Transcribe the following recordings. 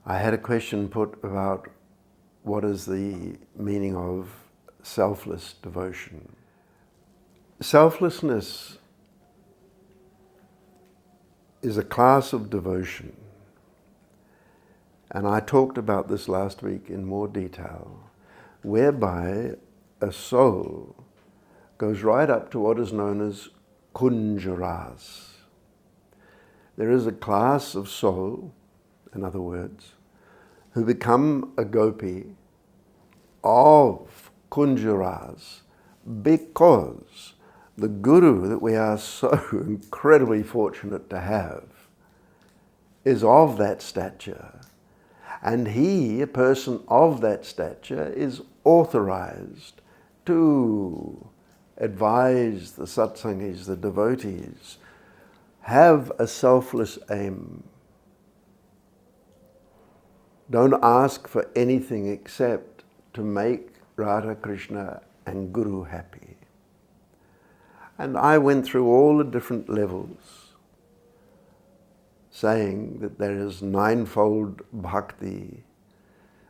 I had a question put about what is the meaning of selfless devotion. Selflessness is a class of devotion, and I talked about this last week in more detail, whereby a soul goes right up to what is known as Kunj Ras. There is a class of soul, in other words, who become a gopi of Kunj Ras because the Guru that we are so incredibly fortunate to have is of that stature. And he, a person of that stature, is authorized to advise the satsangies, the devotees, have a selfless aim. Don't ask for anything except to make Radha, Krishna and Guru happy. And I went through all the different levels, saying that there is ninefold bhakti.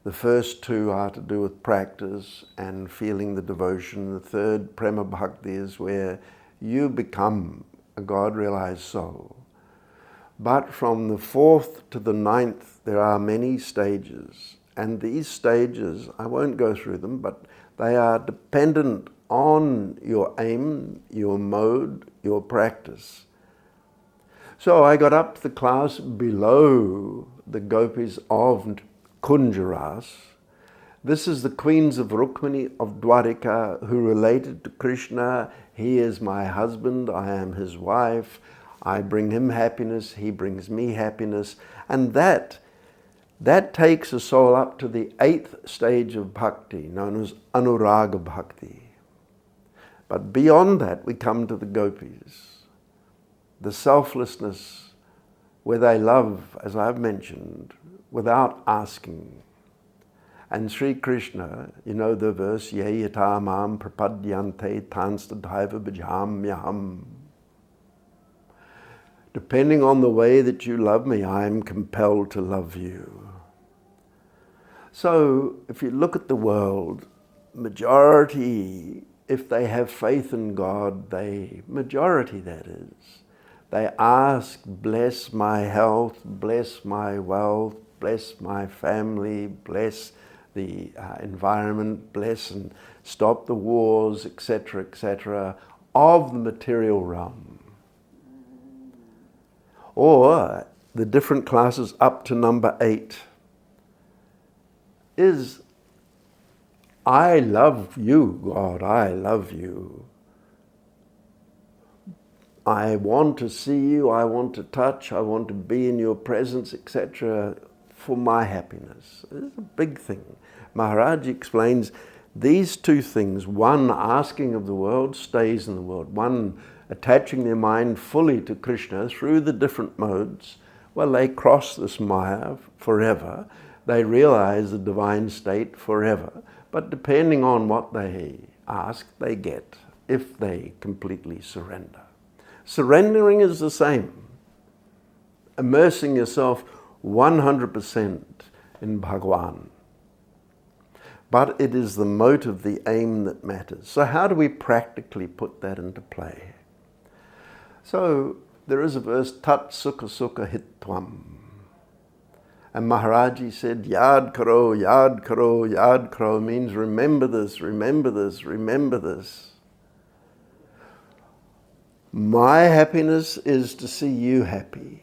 The first two are to do with practice and feeling the devotion. The third, prema bhakti, is where you become a God-realized soul. But from the fourth to the ninth, there are many stages. And these stages, I won't go through them, but they are dependent on your aim, your mode, your practice. So I got up to the class below the gopis of Kunj Ras. This is the queens of Rukmini of Dwarika who related to Krishna. He is my husband, I am his wife. I bring him happiness, he brings me happiness. And that takes a soul up to the 8th stage of bhakti, known as Anuraga Bhakti. But beyond that, we come to the gopis, the selflessness, where they love, as I've mentioned, without asking. And Sri Krishna, you know the verse, Ye yata mam prapadyante tanstadhaiva bhajamyaham. Depending on the way that you love me, I am compelled to love you. So, if you look at the world, majority, if they have faith in God, majority that is, they ask, bless my health, bless my wealth, bless my family, bless the environment, bless and stop the wars, etc., of the material realm. Or the different classes up to number 8 is, I love you, God, I love you. I want to see you, I want to touch, I want to be in your presence, etc., for my happiness. It's a big thing. Maharaj Ji explains these two things, one asking of the world, stays in the world, one attaching their mind fully to Krishna through the different modes, well, they cross this Maya forever. They realize the divine state forever. But depending on what they ask, they get, if they completely surrender. Surrendering is the same. Immersing yourself 100% in Bhagwan. But it is the motive, the aim that matters. So how do we practically put that into play? So there is a verse, Tat Sukha Sukha Hitvam. And Maharaj Ji said, Yad Karo, Yad Karo, Yad Karo means remember this, remember this, remember this. My happiness is to see you happy.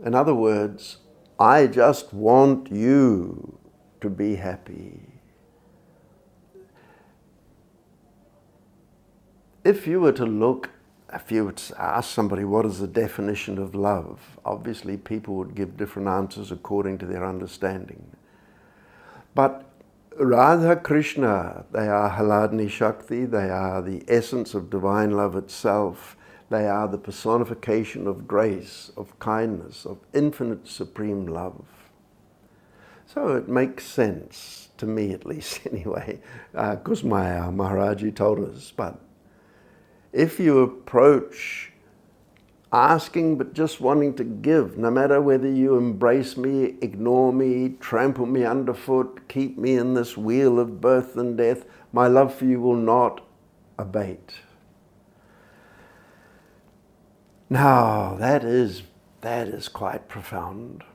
In other words, I just want you to be happy. If you were to ask somebody what is the definition of love, obviously people would give different answers according to their understanding. But Radha Krishna, they are Haladni Shakti, they are the essence of divine love itself, they are the personification of grace, of kindness, of infinite supreme love. So it makes sense, to me at least anyway, because Maharaj Ji told us, but if you approach asking but just wanting to give, no matter whether you embrace me, ignore me, trample me underfoot, keep me in this wheel of birth and death, my love for you will not abate. Now, that is quite profound,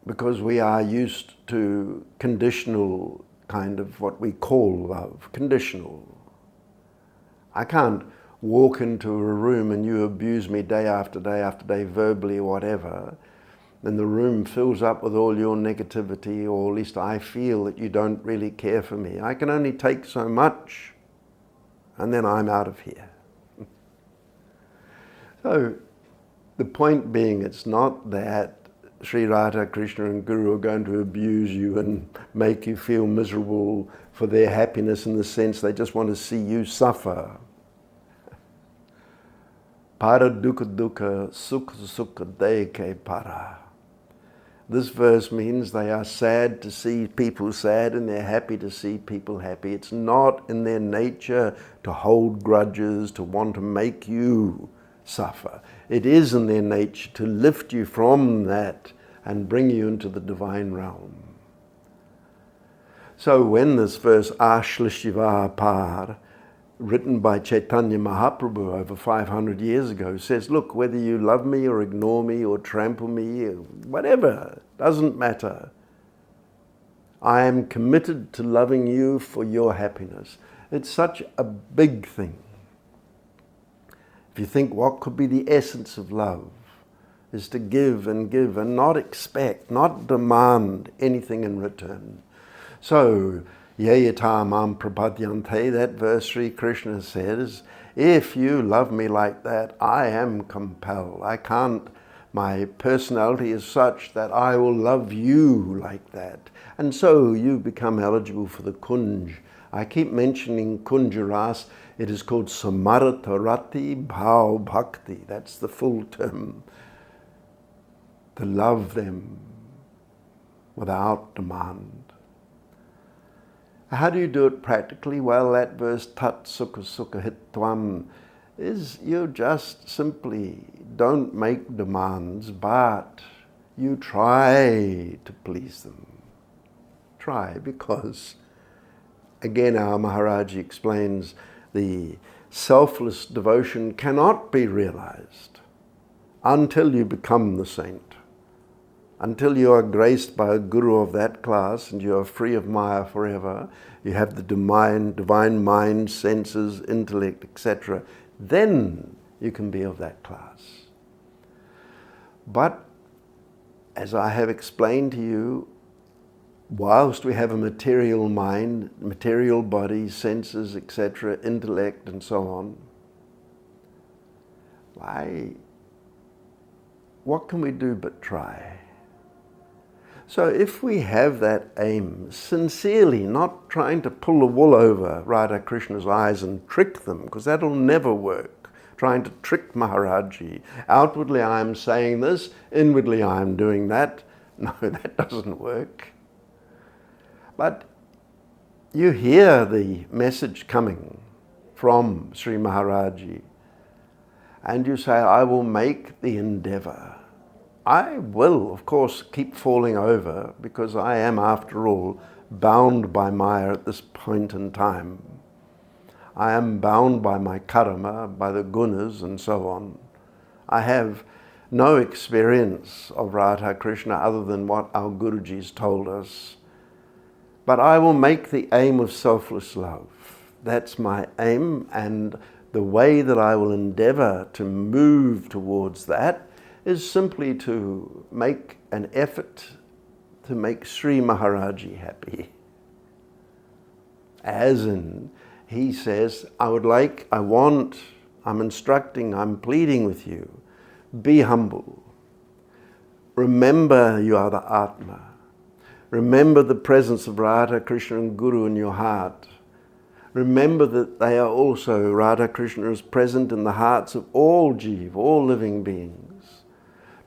because we are used to conditional kind of what we call love, conditional. I can't walk into a room and you abuse me day after day after day, verbally or whatever, and the room fills up with all your negativity, or at least I feel that you don't really care for me. I can only take so much, and then I'm out of here. So the point being, it's not that Sri Radha, Krishna and Guru are going to abuse you and make you feel miserable for their happiness, in the sense they just want to see you suffer. Para dukkha dukkha, sukha sukha deke para. This verse means they are sad to see people sad and they're happy to see people happy. It's not in their nature to hold grudges, to want to make you suffer. It is in their nature to lift you from that and bring you into the divine realm. So when this verse, Ashla Shiva Par, written by Chaitanya Mahaprabhu over 500 years ago, says, look, whether you love me or ignore me or trample me, or whatever, doesn't matter. I am committed to loving you for your happiness. It's such a big thing. If you think what could be the essence of love, is to give and not expect, not demand anything in return. So, Yayata mam prapadyante, that verse Sri Krishna says, if you love me like that, I am compelled. I can't, my personality is such that I will love you like that. And so you become eligible for the Kunj. I keep mentioning Kunj Ras. It is called Samartarati Bhav Bhakti. That's the full term. To love them without demand. How do you do it practically? Well, that verse, Tat Sukha Sukha Hitvam, is you just simply don't make demands, but you try to please them. Try, because, again, our Maharaj Ji explains, the selfless devotion cannot be realized until you become the saint. Until you are graced by a guru of that class and you are free of Maya forever, you have the divine mind, senses, intellect, etc., then you can be of that class. But, as I have explained to you, whilst we have a material mind, material body, senses, etc., intellect and so on, what can we do but try? So if we have that aim, sincerely, not trying to pull the wool over Radha Krishna's eyes and trick them, because that'll never work, trying to trick Maharaj Ji. Outwardly I am saying this, inwardly I am doing that. No, that doesn't work. But you hear the message coming from Sri Maharaj Ji, and you say, I will make the endeavor. I will, of course, keep falling over, because I am, after all, bound by Maya at this point in time. I am bound by my karma, by the gunas and so on. I have no experience of Radha Krishna other than what our Gurujis told us. But I will make the aim of selfless love. That's my aim, and the way that I will endeavor to move towards that is simply to make an effort to make Sri Maharaj Ji happy. As in, he says, I'm instructing, I'm pleading with you, be humble. Remember you are the Atma. Remember the presence of Radha, Krishna and Guru in your heart. Remember that they are also, Radha Krishna is present in the hearts of all jiva, all living beings.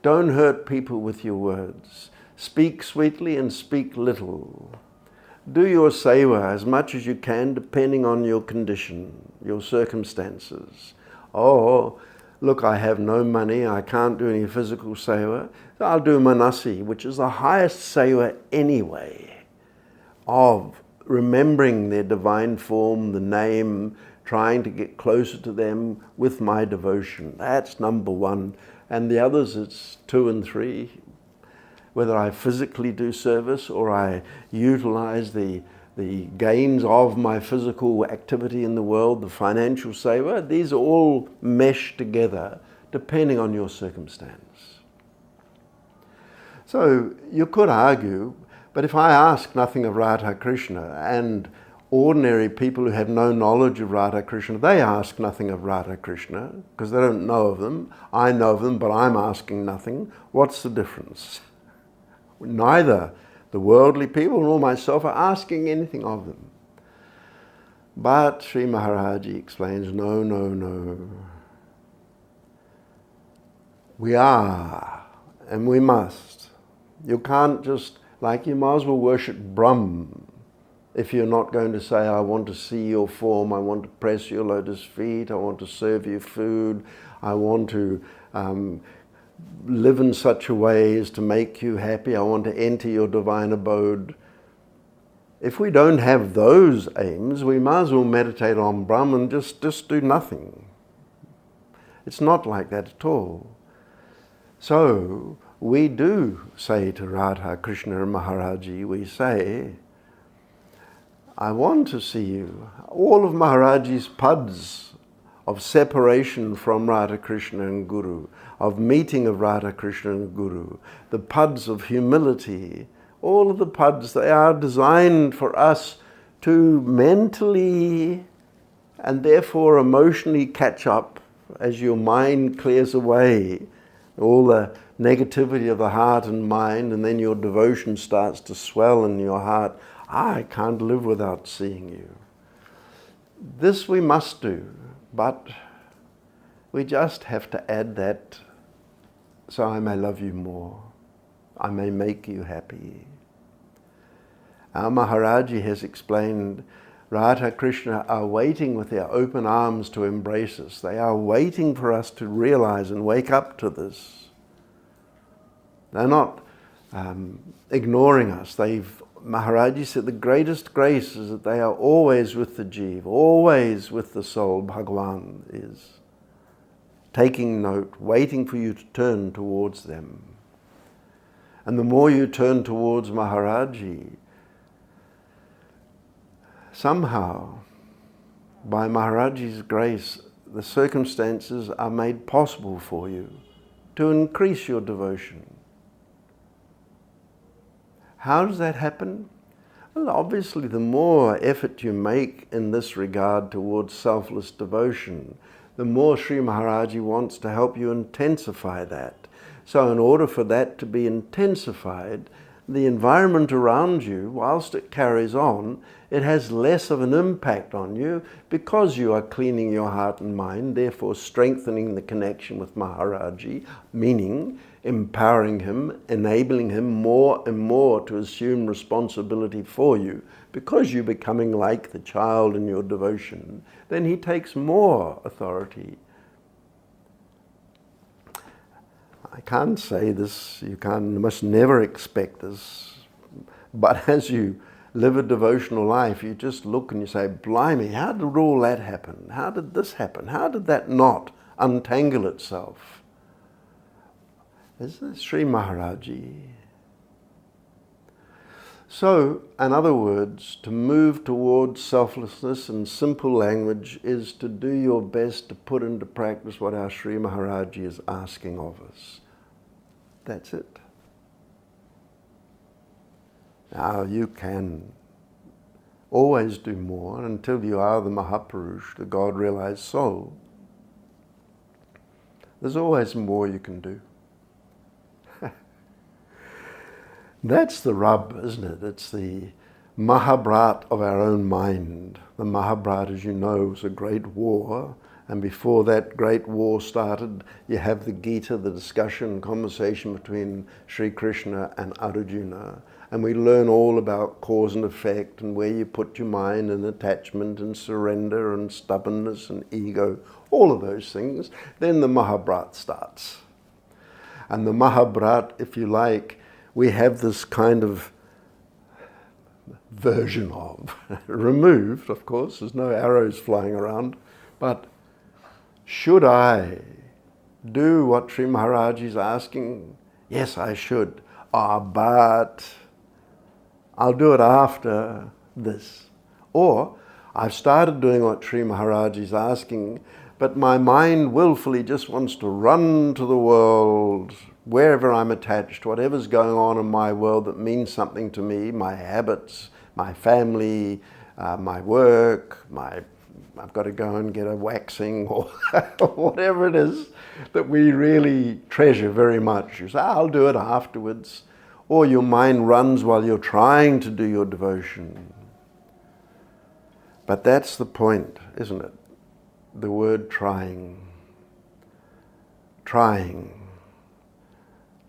Don't hurt people with your words. Speak sweetly and speak little. Do your seva as much as you can, depending on your condition, your circumstances. Oh, look, I have no money, I can't do any physical seva, so I'll do manasi, which is the highest seva anyway, of remembering their divine form, the name, trying to get closer to them with my devotion. That's number one. And the others, it's 2 and 3. Whether I physically do service or I utilize the gains of my physical activity in the world, the financial seva, these all mesh together depending on your circumstance. So you could argue, but if I ask nothing of Radha Krishna, and ordinary people who have no knowledge of Radha Krishna, they ask nothing of Radha Krishna because they don't know of them. I know of them, but I'm asking nothing. What's the difference? Neither the worldly people nor myself are asking anything of them. But Shri Maharaj Ji explains, no, no, no. We are, and we must. You can't just, like you might as well worship Brahm if you're not going to say, I want to see your form, I want to press your lotus feet, I want to serve you food, I want to live in such a way as to make you happy, I want to enter your divine abode. If we don't have those aims, we might as well meditate on Brahm and just do nothing. It's not like that at all. So we do say to Radha Krishna and Maharaji, we say, I want to see you. All of Maharaji's pads of separation from Radha Krishna and Guru, of meeting of Radha Krishna and Guru, the pads of humility, all of the pads, they are designed for us to mentally and therefore emotionally catch up as your mind clears away all the negativity of the heart and mind, and then your devotion starts to swell in your heart. I can't live without seeing you. This we must do, but we just have to add that, so I may love you more, I may make you happy. Our Maharaji has explained, Radha Krishna are waiting with their open arms to embrace us. They are waiting for us to realize and wake up to this. They're not ignoring us. Maharaji said the greatest grace is that they are always with the Jeev, always with the soul. Bhagavan is taking note, waiting for you to turn towards them. And the more you turn towards Maharaji, somehow, by Maharaji's grace, the circumstances are made possible for you to increase your devotion. How does that happen? Well, obviously, the more effort you make in this regard towards selfless devotion, the more Shri Maharaj Ji wants to help you intensify that. So in order for that to be intensified, the environment around you, whilst it carries on, it has less of an impact on you because you are cleaning your heart and mind, therefore strengthening the connection with Maharaji, meaning empowering him, enabling him more and more to assume responsibility for you. Because you're becoming like the child in your devotion, then he takes more authority. I can't say this, you must never expect this, but as you live a devotional life, you just look and you say, blimey, how did all that happen? How did this happen? How did that not untangle itself? This is Shri Maharaj Ji. So, in other words, to move towards selflessness in simple language is to do your best to put into practice what our Shri Maharaj Ji is asking of us. That's it. Now you can always do more until you are the Mahapurush, the God-realized soul. There's always more you can do. That's the rub, isn't it? It's the Mahabharat of our own mind. The Mahabharat, as you know, was a great war, And before that great war started, you have the Gita, the discussion, conversation between Sri Krishna and Arjuna. And we learn all about cause and effect and where you put your mind and attachment and surrender and stubbornness and ego, all of those things. Then the Mahabharat starts. And the Mahabharat, if you like, we have this kind of version of, removed, of course, there's no arrows flying around, but should I do what Sri Maharaj is asking? Yes, I should. But I'll do it after this. Or I've started doing what Sri Maharaj is asking, but my mind willfully just wants to run to the world, wherever I'm attached, whatever's going on in my world that means something to me, my habits, my family, my work, I've got to go and get a waxing or whatever it is that we really treasure very much. You say, I'll do it afterwards. Or your mind runs while you're trying to do your devotion. But that's the point, isn't it? The word trying. Trying.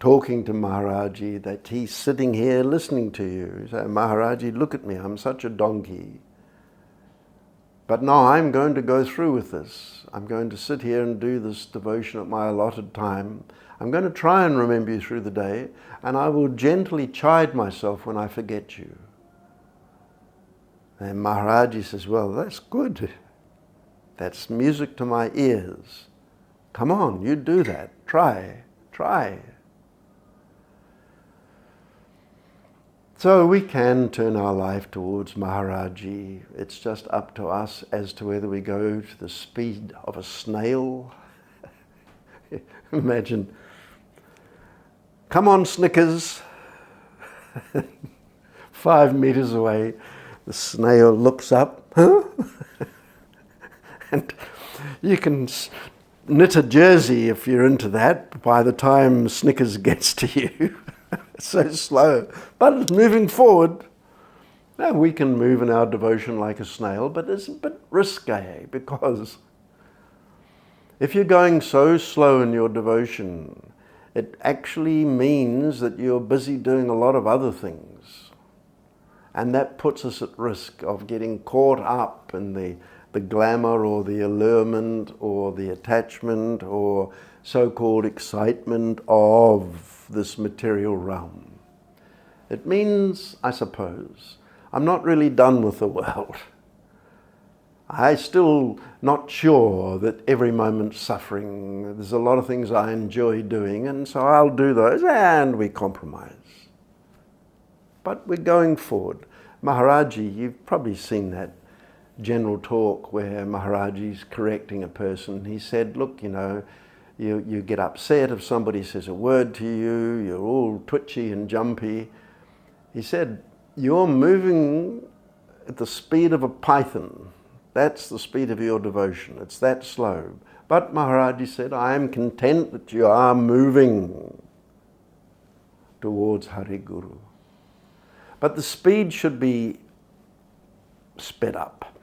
Talking to Maharaj Ji, that he's sitting here listening to you. You say, Maharaj Ji, look at me, I'm such a donkey. But no, I'm going to go through with this. I'm going to sit here and do this devotion at my allotted time. I'm going to try and remember you through the day, and I will gently chide myself when I forget you. And Maharaji says, well, that's good. That's music to my ears. Come on, you do that. Try. So we can turn our life towards Maharaji. It's just up to us as to whether we go to the speed of a snail. Imagine, come on Snickers. 5 meters away, the snail looks up. Huh? And you can knit a jersey if you're into that by the time Snickers gets to you. It's so slow, but it's moving forward. Now we can move in our devotion like a snail, but it's a bit risque, because if you're going so slow in your devotion, it actually means that you're busy doing a lot of other things. And that puts us at risk of getting caught up in the glamour or the allurement or the attachment or so-called excitement of this material realm. It means, I suppose, I'm not really done with the world. I'm still not sure that every moment's suffering. There's a lot of things I enjoy doing, and so I'll do those, and we compromise. But we're going forward. Maharaji, you've probably seen that general talk where Maharaji's correcting a person. He said, look, you get upset if somebody says a word to you, you're all twitchy and jumpy. He said, you're moving at the speed of a python. That's the speed of your devotion. It's that slow. But Maharaji said, I am content that you are moving towards Hari Guru. But the speed should be sped up.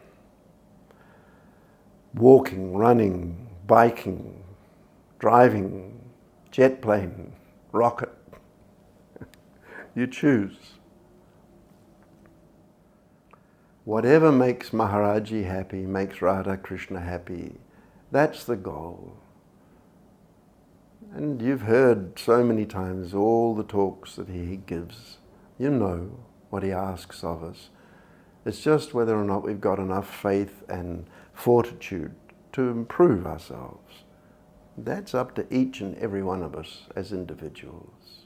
Walking, running, biking, driving, jet plane, rocket. You choose. Whatever makes Maharaji happy, makes Radha Krishna happy, that's the goal. And you've heard so many times all the talks that he gives. You know what he asks of us. It's just whether or not we've got enough faith and fortitude to improve ourselves. That's up to each and every one of us as individuals.